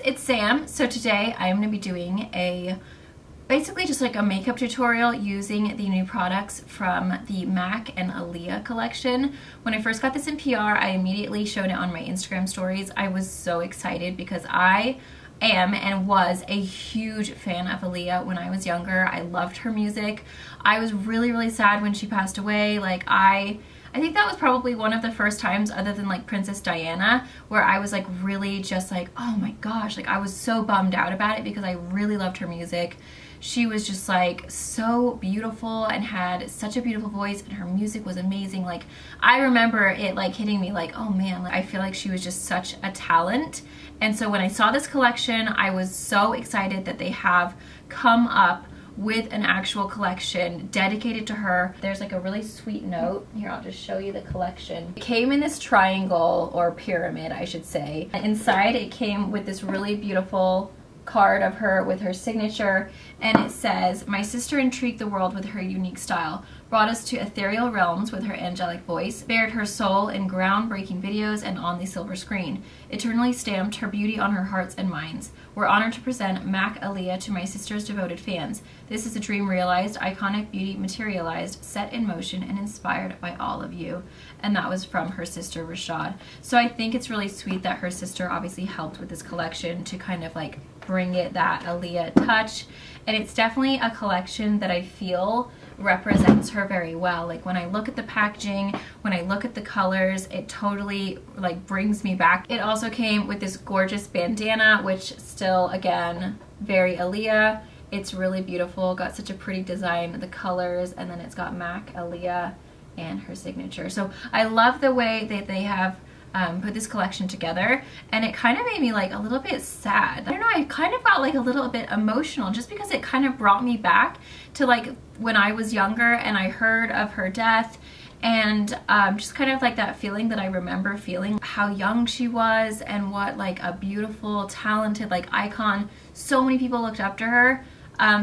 it's Sam. So today I'm going to be doing basically just like a makeup tutorial using the new products from the MAC and Aaliyah collection. When I first got this in PR, I immediately showed it on my Instagram stories. I was so excited because I am and was a huge fan of Aaliyah when I was younger. I loved her music. I was really sad when she passed away. Like I think that was probably one of the first times, other than like Princess Diana, where I was like really just like, oh my gosh, like I was so bummed out about it because I really loved her music. She was just like so beautiful and had such a beautiful voice, and her music was amazing. Like I remember it like hitting me like, oh man, like, I feel like she was just such a talent. And so when I saw this collection, I was so excited that they have come up with an actual collection dedicated to her. There's like a really sweet note. Here, I'll just show you the collection. It came in this triangle, or pyramid I should say. Inside it came with this really beautiful card of her with her signature, and it says, "My sister intrigued the world with her unique style, brought us to ethereal realms with her angelic voice, bared her soul in groundbreaking videos and on the silver screen, eternally stamped her beauty on her hearts and minds. We're honored to present MAC Aaliyah to my sister's devoted fans. This is a dream realized, iconic beauty materialized, set in motion, and inspired by all of you." And that was from her sister Rashad. So I think it's really sweet that her sister obviously helped with this collection to kind of like bring it that Aaliyah touch. And it's definitely a collection that I feel represents her very well. Like when I look at the packaging, when I look at the colors, it totally like brings me back. It also came with this gorgeous bandana, which still, again, very Aaliyah. It's really beautiful, got such a pretty design, the colors, and then it's got MAC Aaliyah and her signature. So I love the way that they have put this collection together, and it kind of made me like a little bit sad. I don't know, I kind of got like a little bit emotional just because it kind of brought me back to like when I was younger and I heard of her death, and just kind of like that feeling that I remember feeling, how young she was and what like a beautiful, talented like icon. So many people looked up to her.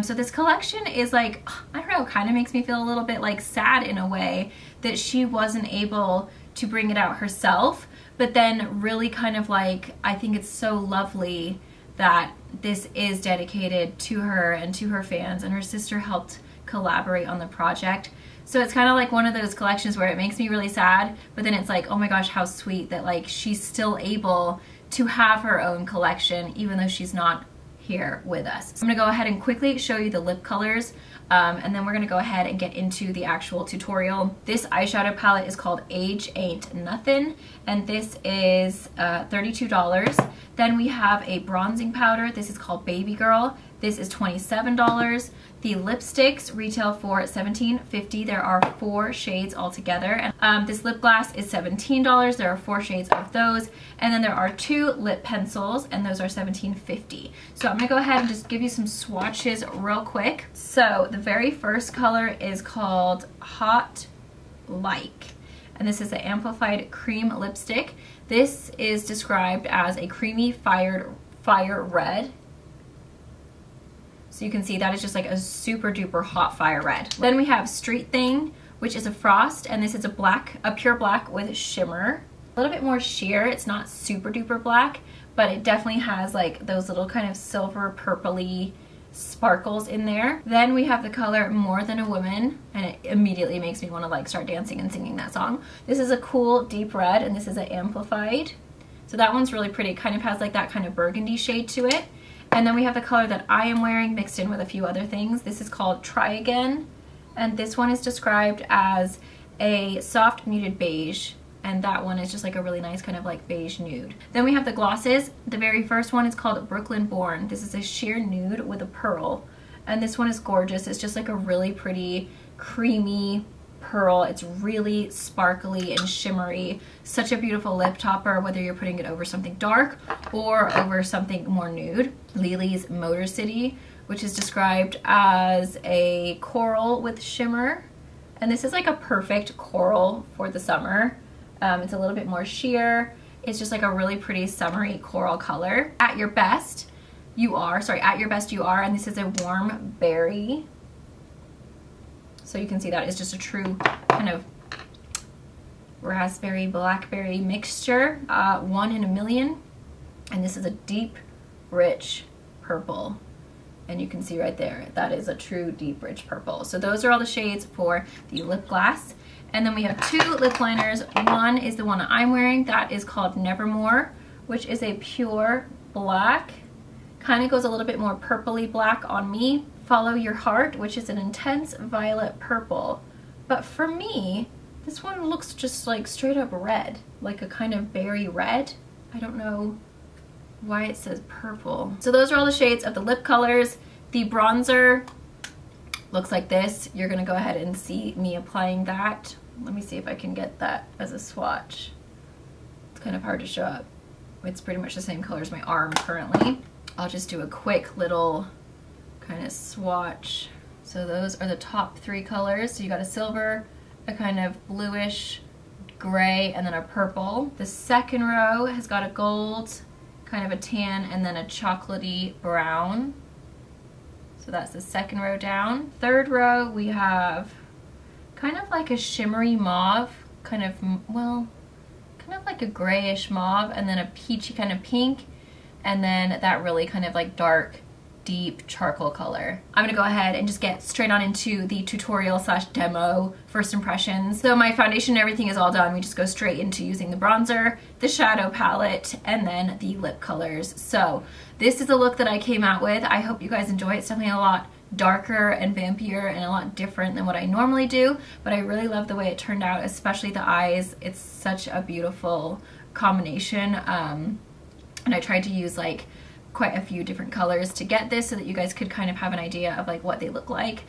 So this collection is like, I don't know, kind of makes me feel a little bit like sad in a way that she wasn't able to bring it out herself, but then really kind of like, I think it's so lovely that this is dedicated to her and to her fans, and her sister helped collaborate on the project. So it's kind of like one of those collections where it makes me really sad, but then it's like, oh my gosh, how sweet that like she's still able to have her own collection even though she's not here with us. So I'm gonna go ahead and quickly show you the lip colors, and then we're gonna go ahead and get into the actual tutorial. This eyeshadow palette is called Age Ain't Nothing, and this is $32. Then we have a bronzing powder. This is called Baby Girl. This is $27. The lipsticks retail for $17.50. There are 4 shades altogether. And this lip gloss is $17. There are 4 shades of those. And then there are 2 lip pencils, and those are $17.50. So I'm gonna go ahead and just give you some swatches real quick. So the very first color is called Hot Like, and this is an amplified cream lipstick. This is described as a creamy fire red. So you can see that is just like a super duper hot fire red. Then we have Street Thing, which is a frost, and this is a pure black with shimmer. A little bit more sheer. It's not super duper black, but it definitely has like those little kind of silver purpley sparkles in there. Then we have the color More Than a Woman, and it immediately makes me want to like start dancing and singing that song. This is a cool deep red, and this is an amplified. So that one's really pretty. It kind of has like that kind of burgundy shade to it. And then we have the color that I am wearing mixed in with a few other things. This is called Try Again, and this one is described as a soft muted beige, and that one is just like a really nice kind of like beige nude. Then we have the glosses. The very first one is called Brooklyn Born. This is a sheer nude with a pearl, and this one is gorgeous. It's just like a really pretty creamy pearl. It's really sparkly and shimmery. Such a beautiful lip topper, whether you're putting it over something dark or over something more nude. Lily's Motorcity, which is described as a coral with shimmer, and this is like a perfect coral for the summer. It's a little bit more sheer. It's just like a really pretty summery coral color. At Your Best You Are, and this is a warm berry. So you can see that it's just a true kind of raspberry blackberry mixture. 1 in a Million, and this is a deep rich purple. And you can see right there, that is a true deep, rich purple. So those are all the shades for the lip gloss. And then we have 2 lip liners. One is the one I'm wearing. That is called Nevermore, which is a pure black. Kind of goes a little bit more purpley black on me. Follow Your Heart, which is an intense violet purple. But for me, this one looks just like straight up red, like a kind of berry red. I don't know why it says purple. So those are all the shades of the lip colors. The bronzer looks like this. You're gonna go ahead and see me applying that. Let me see if I can get that as a swatch. It's kind of hard to show up. It's pretty much the same color as my arm currently. I'll just do a quick little kind of swatch. So those are the top 3 colors. So you got a silver, a kind of bluish gray, and then a purple. The second row has got a gold, kind of a tan, and then a chocolatey brown. So that's the second row down. Third row we have kind of like a shimmery mauve, kind of, well, kind of like a grayish mauve, and then a peachy kind of pink, and then that really kind of like dark, deep charcoal color. I'm gonna go ahead and just get straight on into the tutorial slash demo first impressions. So my foundation and everything is all done. We just go straight into using the bronzer, the shadow palette, and then the lip colors. So this is the look that I came out with. I hope you guys enjoy it. It's definitely a lot darker and vampier and a lot different than what I normally do, but I really love the way it turned out, especially the eyes. It's such a beautiful combination. And I tried to use like quite a few different colors to get this so that you guys could kind of have an idea of like what they look like.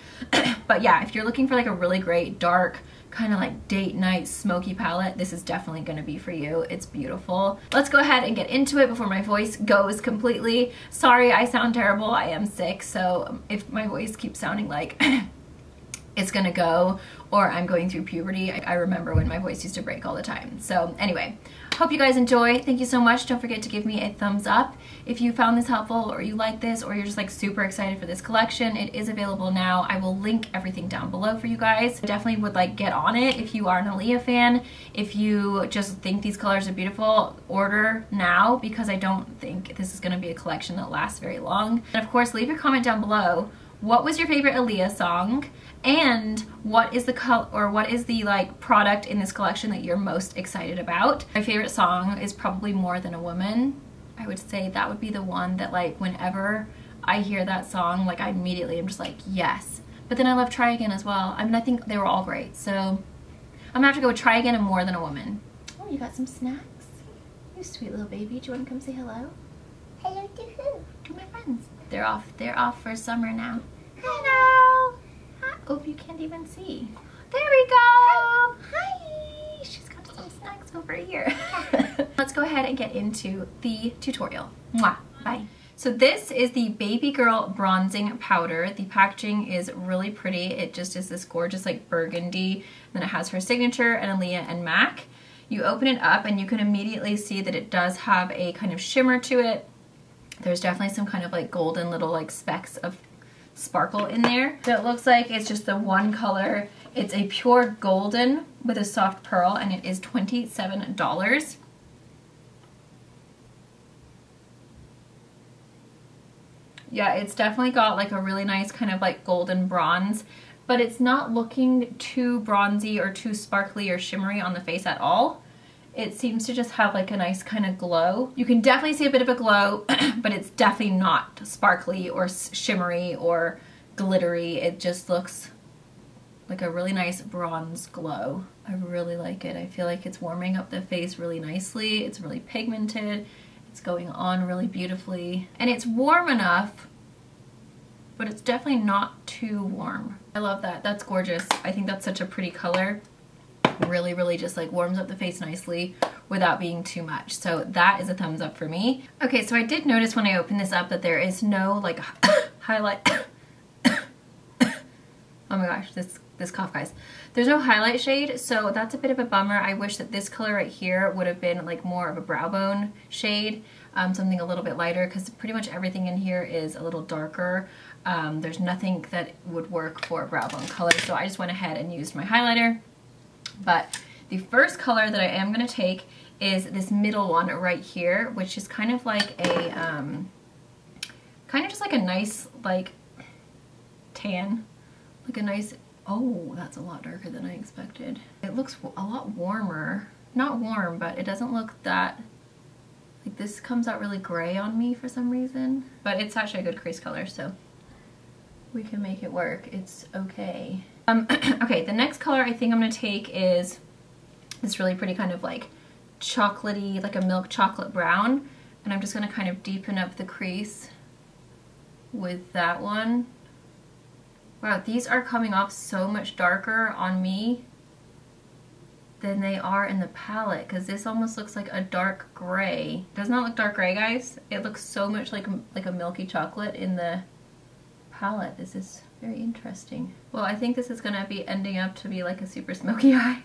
But yeah, if you're looking for like a really great dark kind of like date night smoky palette, this is definitely going to be for you. It's beautiful. Let's go ahead and get into it before my voice goes completely. Sorry, I sound terrible. I am sick, so if my voice keeps sounding like it's gonna go, or I'm going through puberty. I remember when my voice used to break all the time. So anyway, hope you guys enjoy. Thank you so much. Don't forget to give me a thumbs up if you found this helpful, or you like this, or you're just like super excited for this collection. It is available now. I will link everything down below for you guys. I definitely would like get on it if you are an Aaliyah fan. If you just think these colors are beautiful, order now, because I don't think this is gonna be a collection that lasts very long. And of course, leave your comment down below. What was your favorite Aaliyah song? And what is the like product in this collection that you're most excited about? My favorite song is probably More Than a Woman. I would say that would be the one that like whenever I hear that song, like I immediately am just like, yes. But then I love Try Again as well. I mean, I think they were all great. So I'm gonna have to go with Try Again and More Than a Woman. Oh, you got some snacks? You sweet little baby. Do you want to come say hello? Hello to who? To my friends. They're off for summer now. Hello. Hi. Oh, you can't even see. There we go. Hi. She's got some snacks over here. Let's go ahead and get into the tutorial. Mwah. Bye. So this is the Baby Girl Bronzing Powder. The packaging is really pretty. It just is this gorgeous like burgundy. Then it has her signature and Aaliyah and MAC. You open it up and you can immediately see that it does have a kind of shimmer to it. There's definitely some kind of like golden little like specks of sparkle in there. So it looks like it's just the one color. It's a pure golden with a soft pearl, and it is $27. Yeah, it's definitely got like a really nice kind of like golden bronze, but it's not looking too bronzy or too sparkly or shimmery on the face at all. It seems to just have like a nice kind of glow. You can definitely see a bit of a glow, but it's definitely not sparkly or shimmery or glittery. It just looks like a really nice bronze glow. I really like it. I feel like it's warming up the face really nicely. It's really pigmented. It's going on really beautifully. And it's warm enough, but it's definitely not too warm. I love that. That's gorgeous. I think that's such a pretty color. Really, really just like warms up the face nicely without being too much. So that is a thumbs up for me. Okay, so I did notice when I opened this up that there is no like highlight. Oh my gosh, this cough, guys. There's no highlight shade, so that's a bit of a bummer. I wish that this color right here would have been like more of a brow bone shade, something a little bit lighter, because pretty much everything in here is a little darker. There's nothing that would work for a brow bone color, so I just went ahead and used my highlighter. But the first color that I am going to take is this middle one right here, which is kind of like a kind of just like a nice like tan, like a nice, oh, that's a lot darker than I expected. It looks a lot warmer. Not warm, but it doesn't look that, like this comes out really gray on me for some reason. But it's actually a good crease color, so we can make it work. It's okay. Okay, the next color I think I'm gonna take is this really pretty kind of like chocolatey, like a milk chocolate brown. And I'm just gonna kind of deepen up the crease with that one. Wow, these are coming off so much darker on me than they are in the palette, because this almost looks like a dark gray. Does not look dark gray, guys. It looks so much like a milky chocolate in the palette. This is very interesting. Well, I think this is gonna be ending up to be like a super smoky eye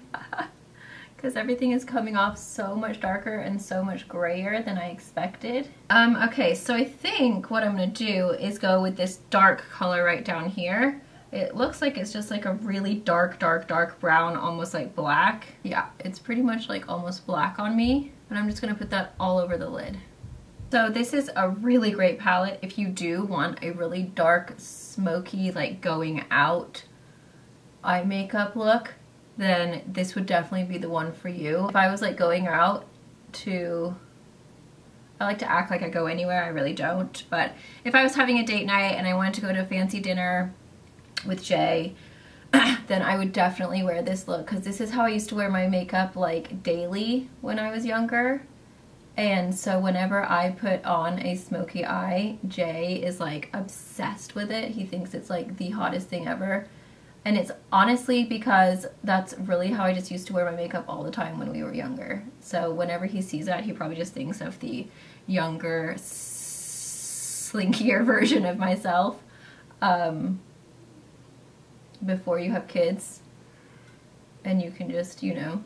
because everything is coming off so much darker and so much grayer than I expected. Okay, so I think what I'm gonna do is go with this dark color right down here. It looks like it's just like a really dark brown, almost like black. Yeah, it's pretty much like almost black on me. And I'm just gonna put that all over the lid. So this is a really great palette if you do want a really dark, smoky, like going out eye makeup look, then this would definitely be the one for you. If I was like going out to, I like to act like I go anywhere, I really don't, but if I was having a date night and I wanted to go to a fancy dinner with Jay, then I would definitely wear this look, because this is how I used to wear my makeup like daily when I was younger. And so whenever I put on a smoky eye, Jay is like obsessed with it. He thinks it's like the hottest thing ever. And it's honestly because that's really how I just used to wear my makeup all the time when we were younger. So whenever he sees that, he probably just thinks of the younger, slinkier version of myself. Before you have kids and you can just, you know,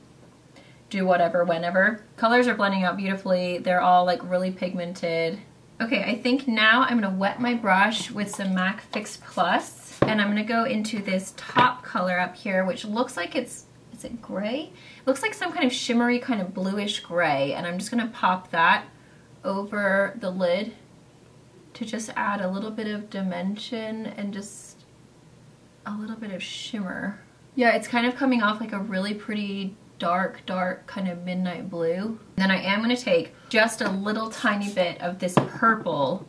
do whatever whenever. Colors are blending out beautifully. They're all like really pigmented. Okay, I think now I'm gonna wet my brush with some MAC Fix Plus, and I'm gonna go into this top color up here, which looks like is it gray? It looks like some kind of shimmery kind of bluish gray, and I'm just gonna pop that over the lid to just add a little bit of dimension and just a little bit of shimmer. Yeah, it's kind of coming off like a really pretty dark kind of midnight blue. And then I am going to take just a little tiny bit of this purple,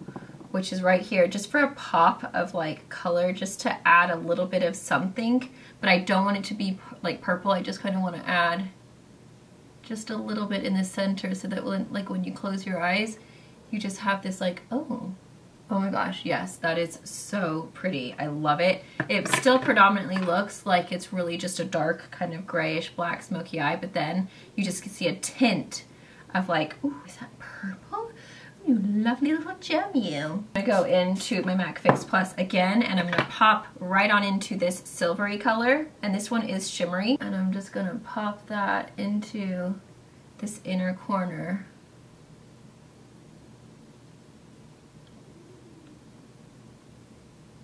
which is right here, just for a pop of like color, just to add a little bit of something, but I don't want it to be like purple. I just kind of want to add just a little bit in the center so that when you close your eyes, you just have this like, oh my gosh, yes, that is so pretty. I love it. It still predominantly looks like it's really just a dark kind of grayish black smoky eye, but then you just can see a tint of like, ooh, is that purple? You lovely little gem, you. I'm gonna go into my MAC Fix Plus again, and I'm gonna pop right on into this silvery color, and this one is shimmery, and I'm just gonna pop that into this inner corner.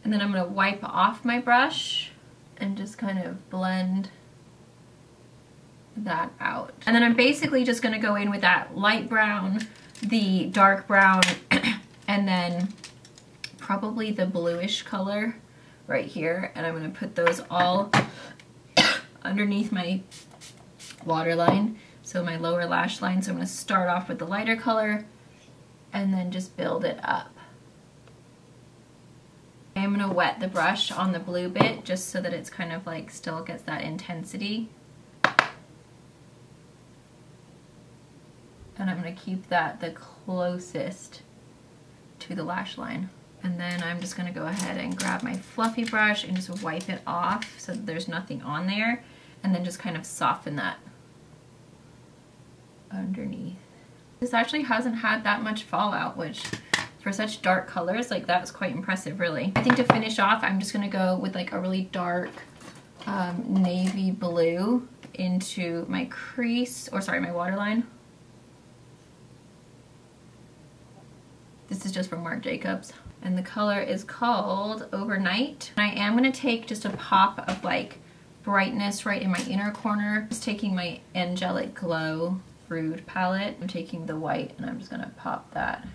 And then I'm going to wipe off my brush and just kind of blend that out. And then I'm basically just going to go in with that light brown, the dark brown, and then probably the bluish color right here. And I'm going to put those all underneath my waterline, so my lower lash line. So I'm going to start off with the lighter color and then just build it up. I'm going to wet the brush on the blue bit just so that it's kind of like still gets that intensity. And I'm going to keep that the closest to the lash line. And then I'm just going to go ahead and grab my fluffy brush and just wipe it off so that there's nothing on there, and then just kind of soften that underneath. This actually hasn't had that much fallout, which for such dark colors, like that was quite impressive, really. I think to finish off, I'm just gonna go with like a really dark navy blue into my crease, or sorry, my waterline. This is just from Marc Jacobs, and the color is called Overnight. And I am gonna take just a pop of like brightness right in my inner corner. Just taking my Angelic Glow Rude palette. I'm taking the white and I'm just gonna pop that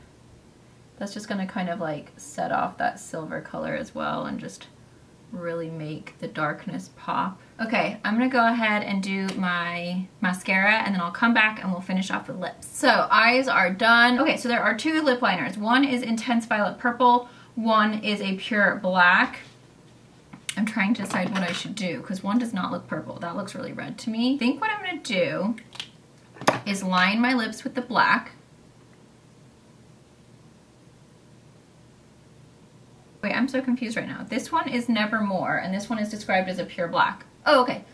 That's just gonna kind of like set off that silver color as well and just really make the darkness pop. Okay, I'm gonna go ahead and do my mascara and then I'll come back and we'll finish off with lips. So eyes are done. Okay, so there are two lip liners. One is Intense Violet Purple, one is a pure black. I'm trying to decide what I should do because one does not look purple. That looks really red to me. I think what I'm gonna do is line my lips with the black. Wait, I'm so confused right now. This one is Nevermore, and this one is described as a pure black. Oh, okay.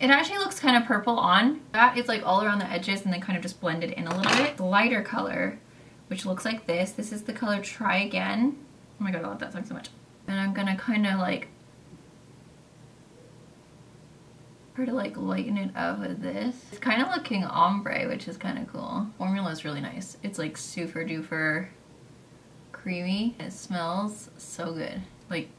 It actually looks kind of purple on. That is like all around the edges and then kind of just blended in a little bit. The lighter color, which looks like this. This is the color Try Again. Oh my god, I love that song so much. And I'm gonna kind of like try to like lighten it up with this. It's kind of looking ombre, which is kind of cool. Formula is really nice. It's like super duper creamy. It smells so good, like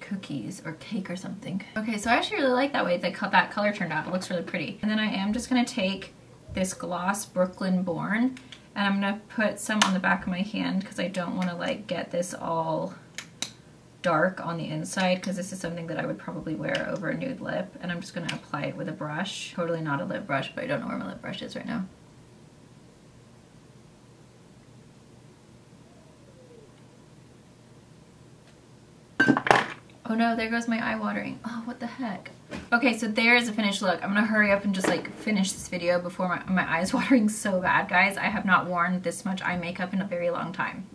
cookies or cake or something. Okay, so I actually really like that way that color turned out. It looks really pretty. And then I am just gonna take this gloss Brooklyn Born and I'm gonna put some on the back of my hand because I don't want to like get this all dark on the inside because this is something that I would probably wear over a nude lip, and I'm just gonna apply it with a brush. Totally not a lip brush, but I don't know where my lip brush is right now. Oh no, there goes my eye watering. Oh, what the heck. Okay, so there is a finished look. I'm gonna hurry up and just like finish this video before my eye's watering so bad, guys. I have not worn this much eye makeup in a very long time.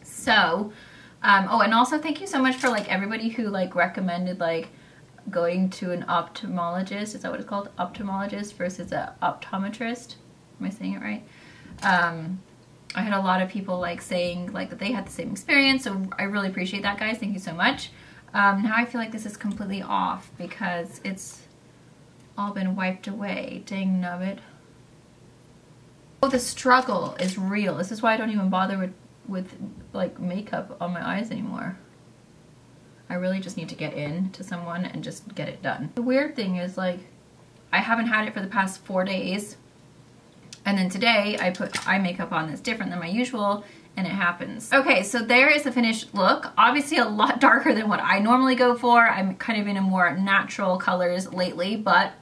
So, oh, and also thank you so much for like everybody who like recommended like going to an ophthalmologist. Is that what it's called? Ophthalmologist versus an optometrist. Am I saying it right? I had a lot of people like saying like that they had the same experience, so I really appreciate that, guys. Thank you so much. Now I feel like this is completely off because it's all been wiped away. Dang nubbit. Oh, the struggle is real. This is why I don't even bother with like makeup on my eyes anymore. I really just need to get in to someone and just get it done. The weird thing is like I haven't had it for the past 4 days, and then today I put eye makeup on that's different than my usual, and it happens. Okay, so there is the finished look. Obviously a lot darker than what I normally go for. I'm kind of in a more natural colors lately, but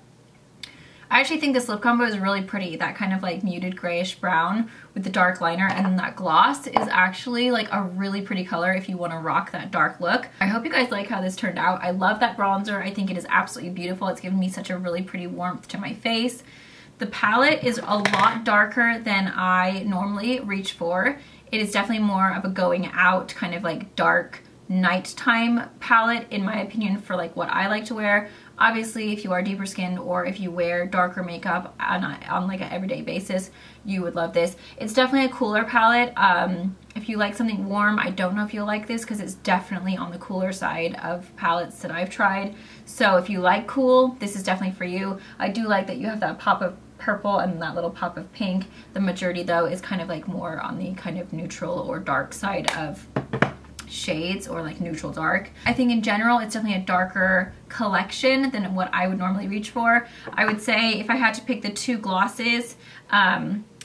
I actually think this lip combo is really pretty. That kind of like muted grayish brown with the dark liner and then that gloss is actually like a really pretty color if you want to rock that dark look. I hope you guys like how this turned out. I love that bronzer. I think it is absolutely beautiful. It's given me such a really pretty warmth to my face. The palette is a lot darker than I normally reach for. It is definitely more of a going out kind of like dark nighttime palette in my opinion for like what I like to wear. Obviously if you are deeper skinned or if you wear darker makeup on like an everyday basis, you would love this. It's definitely a cooler palette. If you like something warm, I don't know if you'll like this because it's definitely on the cooler side of palettes that I've tried. So if you like cool, this is definitely for you. I do like that you have that pop of purple and that little pop of pink. The majority though is kind of like more on the kind of neutral or dark side of shades, or like neutral dark. I think in general it's definitely a darker collection than what I would normally reach for. I would say if I had to pick the two glosses,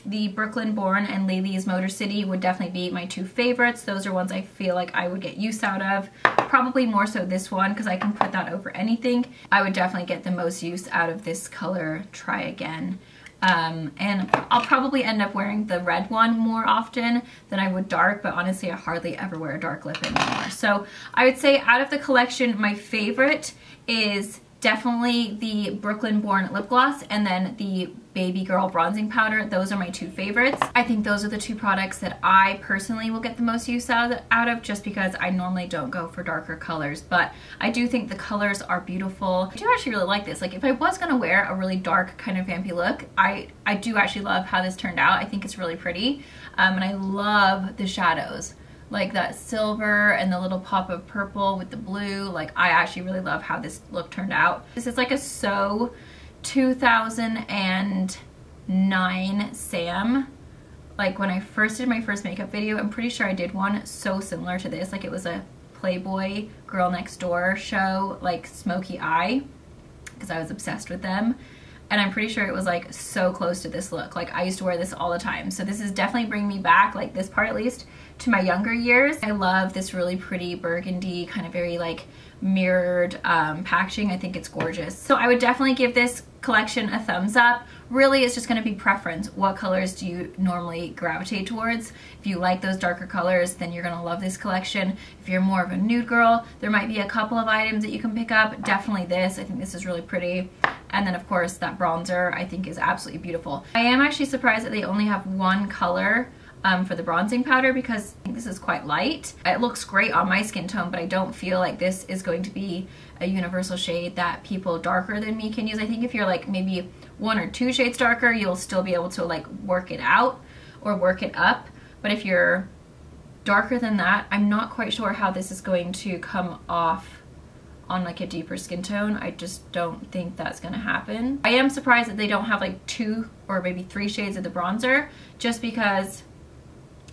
the Brooklyn Born and Laylee's Motorcity would definitely be my two favorites. Those are ones I feel like I would get use out of. Probably more so this one because I can put that over anything. I would definitely get the most use out of this color Try Again. And I'll probably end up wearing the red one more often than I would dark, but honestly I hardly ever wear a dark lip anymore. So I would say out of the collection, my favorite is definitely the Brooklyn Born lip gloss and then the Baby Girl bronzing powder. Those are my two favorites. I think those are the two products that I personally will get the most use out of just because I normally don't go for darker colors, but I do think the colors are beautiful. I do actually really like this. Like if I was gonna wear a really dark kind of vampy look, I do actually love how this turned out. I think it's really pretty, and I love the shadows. Like that silver and the little pop of purple with the blue. Like I actually really love how this look turned out. This is like a So 2009 Sam. Like when I first did my first makeup video, I'm pretty sure I did one so similar to this. Like it was a Playboy Girl Next Door show, like smoky eye, because I was obsessed with them. And I'm pretty sure it was like so close to this look. Like I used to wear this all the time. So this is definitely bringing me back, like this part at least, to my younger years. I love this really pretty burgundy, kind of very like mirrored packaging. I think it's gorgeous. So I would definitely give this collection a thumbs up. Really, it's just going to be preference. What colors do you normally gravitate towards? If you like those darker colors, then you're going to love this collection. If you're more of a nude girl, there might be a couple of items that you can pick up. Definitely this. I think this is really pretty. And then of course that bronzer I think is absolutely beautiful. I am actually surprised that they only have one color for the bronzing powder, because I think this is quite light. It looks great on my skin tone, but I don't feel like this is going to be a universal shade that people darker than me can use. I think if you're like maybe 1 or 2 shades darker, you'll still be able to like work it out or work it up. But if you're darker than that, I'm not quite sure how this is going to come off on like a deeper skin tone. I just don't think that's gonna happen. I am surprised that they don't have like 2 or maybe 3 shades of the bronzer, just because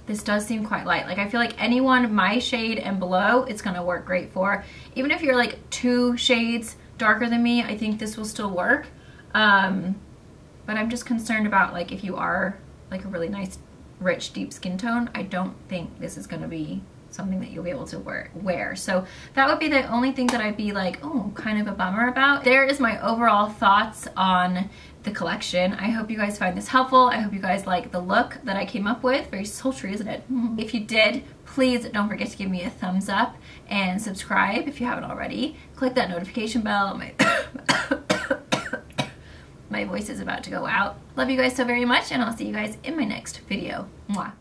this does seem quite light. Like I feel like anyone my shade and below, it's gonna work great for. Even if you're like 2 shades darker than me, I think this will still work. But I'm just concerned about like if you are like a really nice, rich, deep skin tone, I don't think this is gonna be something that you'll be able to wear. So that would be the only thing that I'd be like, oh, kind of a bummer about. There is my overall thoughts on the collection. I hope you guys find this helpful. I hope you guys like the look that I came up with. Very sultry, isn't it? If you did, please don't forget to give me a thumbs up and subscribe if you haven't already. Click that notification bell. My voice is about to go out. Love you guys so very much, and I'll see you guys in my next video. Mwah.